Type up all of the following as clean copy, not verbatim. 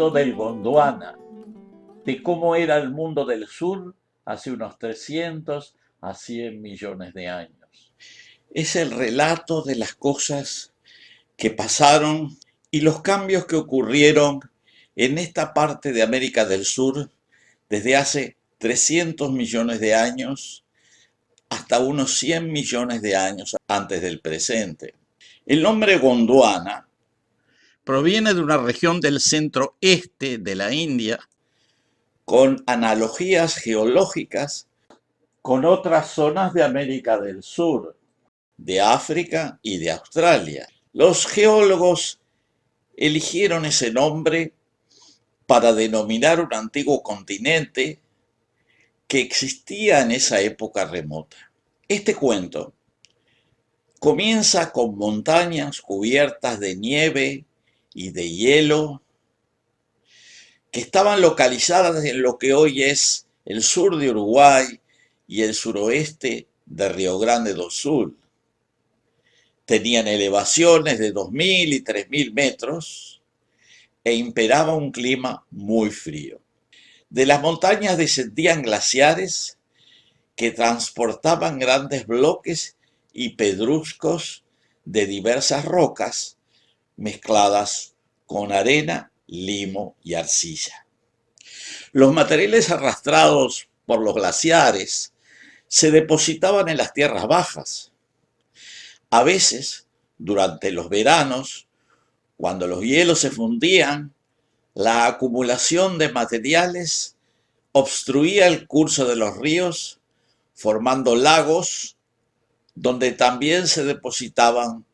relato del Gondwana, de cómo era el mundo del sur hace unos 300 a 100 millones de años. Es el relato de las cosas que pasaron y los cambios que ocurrieron en esta parte de América del Sur desde hace 300 millones de años hasta unos 100 millones de años antes del presente. El nombre Gondwana proviene de una región del centro-este de la India con analogías geológicas con otras zonas de América del Sur, de África y de Australia. Los geólogos eligieron ese nombre para denominar un antiguo continente que existía en esa época remota. Este cuento comienza con montañas cubiertas de nieve y de hielo que estaban localizadas en lo que hoy es el sur de Uruguay y el suroeste de Río Grande do Sul. Tenían elevaciones de 2000 y 3000 metros e imperaba un clima muy frío. De las montañas descendían glaciares que transportaban grandes bloques y pedruscos de diversas rocas mezcladas con arena, limo y arcilla. Los materiales arrastrados por los glaciares se depositaban en las tierras bajas. A veces, durante los veranos, cuando los hielos se fundían, la acumulación de materiales obstruía el curso de los ríos, formando lagos donde también se depositaban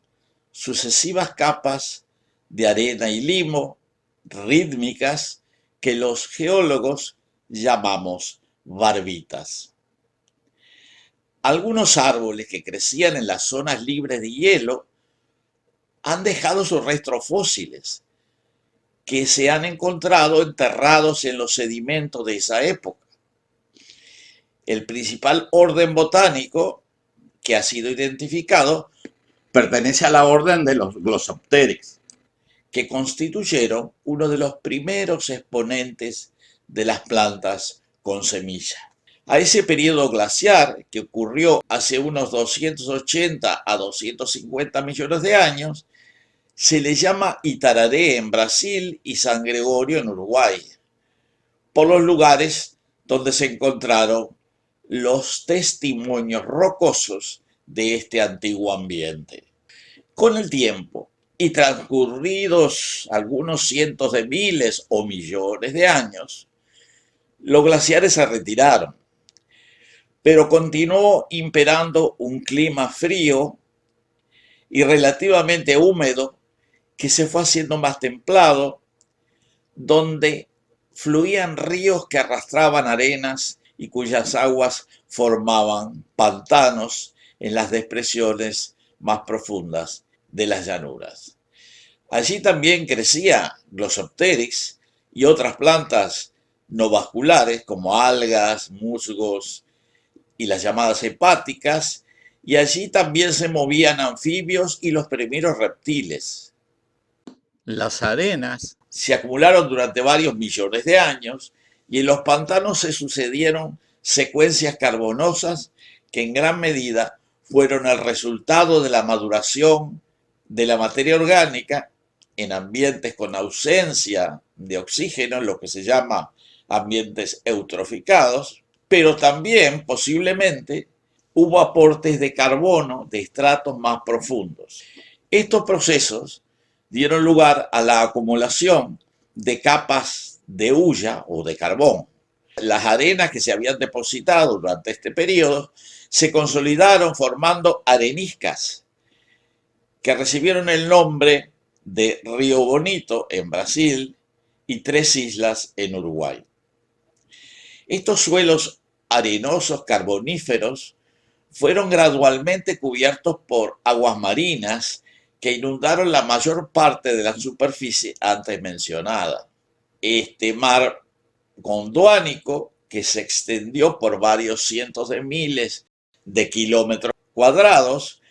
sucesivas capas de arena y limo rítmicas que los geólogos llamamos barbitas. Algunos árboles que crecían en las zonas libres de hielo han dejado sus restos fósiles, que se han encontrado enterrados en los sedimentos de esa época. El principal orden botánico que ha sido identificado pertenece a la orden de los Glossopteris, que constituyeron uno de los primeros exponentes de las plantas con semilla. A ese periodo glaciar, que ocurrió hace unos 280 a 250 millones de años, se le llama Itararé en Brasil y San Gregorio en Uruguay, por los lugares donde se encontraron los testimonios rocosos de este antiguo ambiente. Con el tiempo y transcurridos algunos cientos de miles o millones de años, los glaciares se retiraron, pero continuó imperando un clima frío y relativamente húmedo que se fue haciendo más templado, donde fluían ríos que arrastraban arenas y cuyas aguas formaban pantanos en las depresiones más profundas de las llanuras. Allí también crecía Glossopteris y otras plantas no vasculares como algas, musgos y las llamadas hepáticas, y allí también se movían anfibios y los primeros reptiles. Las arenas se acumularon durante varios millones de años y en los pantanos se sucedieron secuencias carbonosas que en gran medida fueron el resultado de la maduración de la materia orgánica en ambientes con ausencia de oxígeno, lo que se llama ambientes eutroficados, pero también posiblemente hubo aportes de carbono de estratos más profundos. Estos procesos dieron lugar a la acumulación de capas de hulla o de carbón. Las arenas que se habían depositado durante este periodo se consolidaron formando areniscas que recibieron el nombre de Río Bonito en Brasil y Tres Islas en Uruguay. Estos suelos arenosos carboníferos fueron gradualmente cubiertos por aguas marinas que inundaron la mayor parte de la superficie antes mencionada. Este mar gondwánico, que se extendió por varios cientos de miles de kilómetros cuadrados,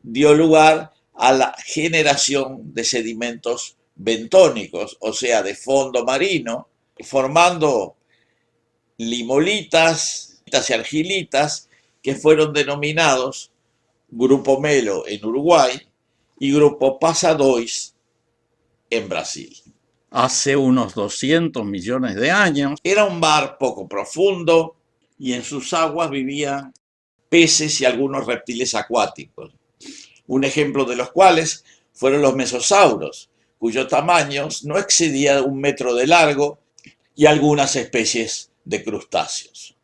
dio lugar a la generación de sedimentos bentónicos, o sea, de fondo marino, formando limolitas y argilitas que fueron denominados Grupo Melo en Uruguay y Grupo Passadois en Brasil. Hace unos 200 millones de años Era un mar poco profundo y en sus aguas vivían peces y algunos reptiles acuáticos, un ejemplo de los cuales fueron los mesosauros, cuyo tamaño no excedía 1 metro de largo, y algunas especies de crustáceos.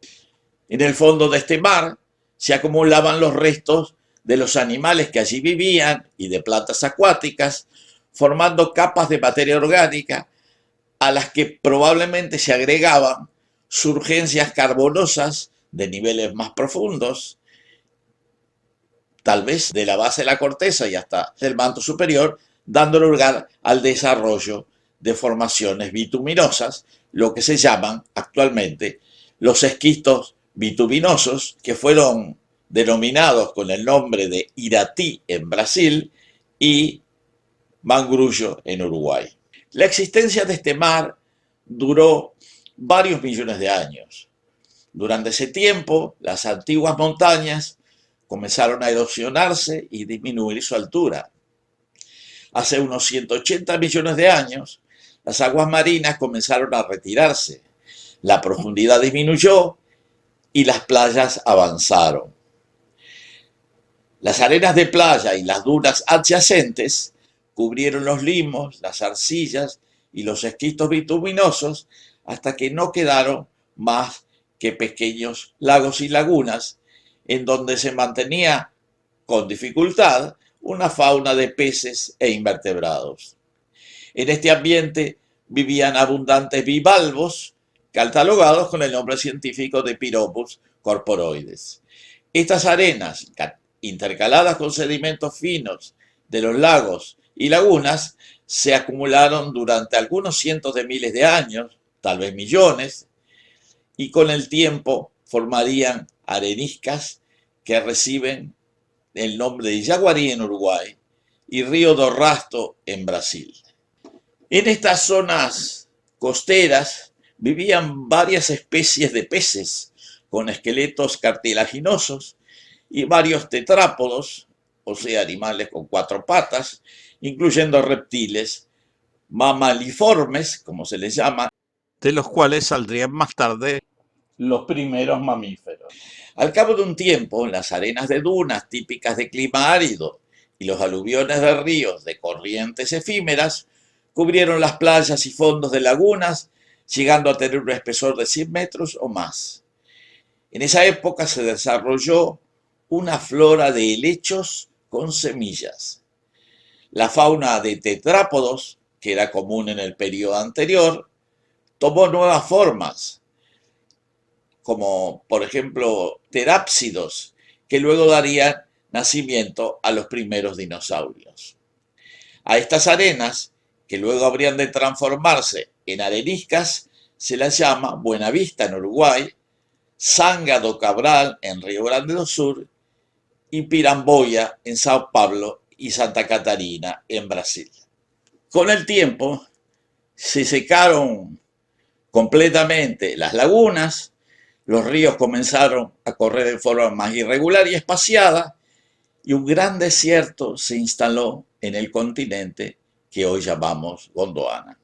En el fondo de este mar se acumulaban los restos de los animales que allí vivían y de plantas acuáticas, formando capas de materia orgánica a las que probablemente se agregaban surgencias carbonosas de niveles más profundos, tal vez de la base de la corteza y hasta el manto superior, dando lugar al desarrollo de formaciones bituminosas, lo que se llaman actualmente los esquistos bituminosos, que fueron denominados con el nombre de Iratí en Brasil y Mangrullo en Uruguay. La existencia de este mar duró varios millones de años. Durante ese tiempo, las antiguas montañas comenzaron a erosionarse y disminuir su altura. Hace unos 180 millones de años, las aguas marinas comenzaron a retirarse, la profundidad disminuyó y las playas avanzaron. Las arenas de playa y las dunas adyacentes cubrieron los limos, las arcillas y los esquistos bituminosos hasta que no quedaron más que pequeños lagos y lagunas en donde se mantenía con dificultad una fauna de peces e invertebrados. En este ambiente vivían abundantes bivalvos, catalogados con el nombre científico de Piropus corporoides. Estas arenas, intercaladas con sedimentos finos de los lagos y lagunas, se acumularon durante algunos cientos de miles de años, tal vez millones, y con el tiempo formarían areniscas que reciben el nombre de Jaguarí en Uruguay y Río do Rastro en Brasil. En estas zonas costeras vivían varias especies de peces con esqueletos cartilaginosos y varios tetrápodos, o sea, animales con 4 patas, incluyendo reptiles mamaliformes, como se les llama, de los cuales saldrían más tarde los primeros mamíferos. Al cabo de un tiempo, las arenas de dunas típicas de clima árido y los aluviones de ríos de corrientes efímeras cubrieron las playas y fondos de lagunas, llegando a tener un espesor de 100 metros o más. En esa época se desarrolló una flora de helechos con semillas. La fauna de tetrápodos, que era común en el periodo anterior, tomó nuevas formas, como por ejemplo terápsidos, que luego darían nacimiento a los primeros dinosaurios. A estas arenas, que luego habrían de transformarse en areniscas, se las llama Buenavista en Uruguay, Sanga do Cabral en Río Grande do Sur y Piramboya en Sao Paulo y Santa Catarina en Brasil. Con el tiempo se secaron completamente las lagunas, los ríos comenzaron a correr de forma más irregular y espaciada y un gran desierto se instaló en el continente que hoy llamamos Gondwana.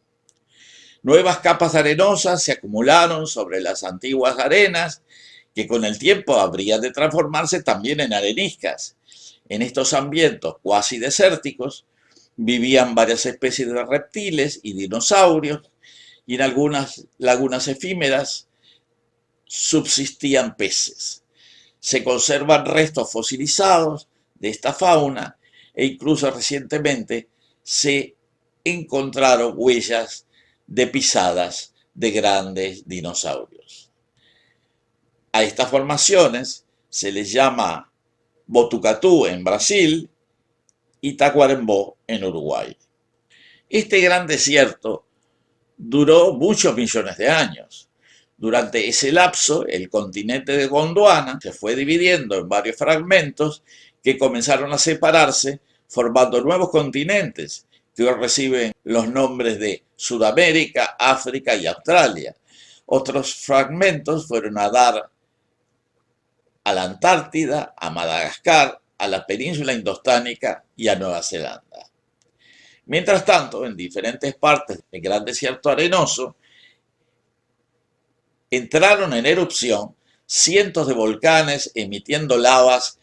Nuevas capas arenosas se acumularon sobre las antiguas arenas que con el tiempo habrían de transformarse también en areniscas. En estos ambientes cuasi desérticos vivían varias especies de reptiles y dinosaurios y en algunas lagunas efímeras subsistían peces. Se conservan restos fosilizados de esta fauna e incluso recientemente se encontraron huellas de pisadas de grandes dinosaurios. A estas formaciones se les llama Botucatu en Brasil y Tacuarembó en Uruguay. Este gran desierto duró muchos millones de años. Durante ese lapso, el continente de Gondwana se fue dividiendo en varios fragmentos que comenzaron a separarse, formando nuevos continentes que hoy reciben los nombres de Sudamérica, África y Australia. Otros fragmentos fueron a dar a la Antártida, a Madagascar, a la península indostánica y a Nueva Zelanda. Mientras tanto, en diferentes partes del gran desierto arenoso, entraron en erupción cientos de volcanes emitiendo lavas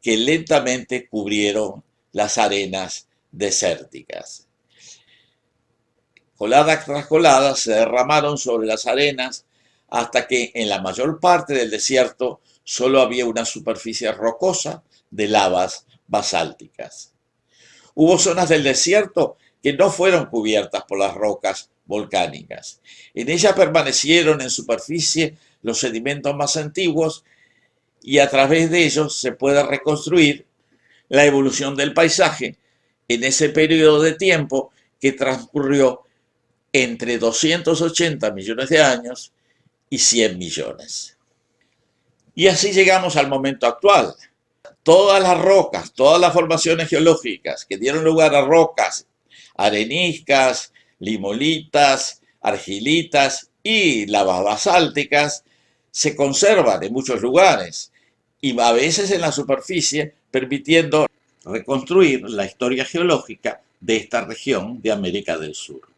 que lentamente cubrieron las arenas desérticas. Colada tras colada se derramaron sobre las arenas hasta que en la mayor parte del desierto solo había una superficie rocosa de lavas basálticas. Hubo zonas del desierto que no fueron cubiertas por las rocas volcánicas. En ellas permanecieron en superficie los sedimentos más antiguos y a través de ellos se puede reconstruir la evolución del paisaje en ese periodo de tiempo que transcurrió entre 280 millones de años y 100 millones. Y así llegamos al momento actual. Todas las rocas, todas las formaciones geológicas que dieron lugar a rocas areniscas, limolitas, argilitas y lavas basálticas se conservan en muchos lugares y a veces en la superficie, permitiendo reconstruir la historia geológica de esta región de América del Sur.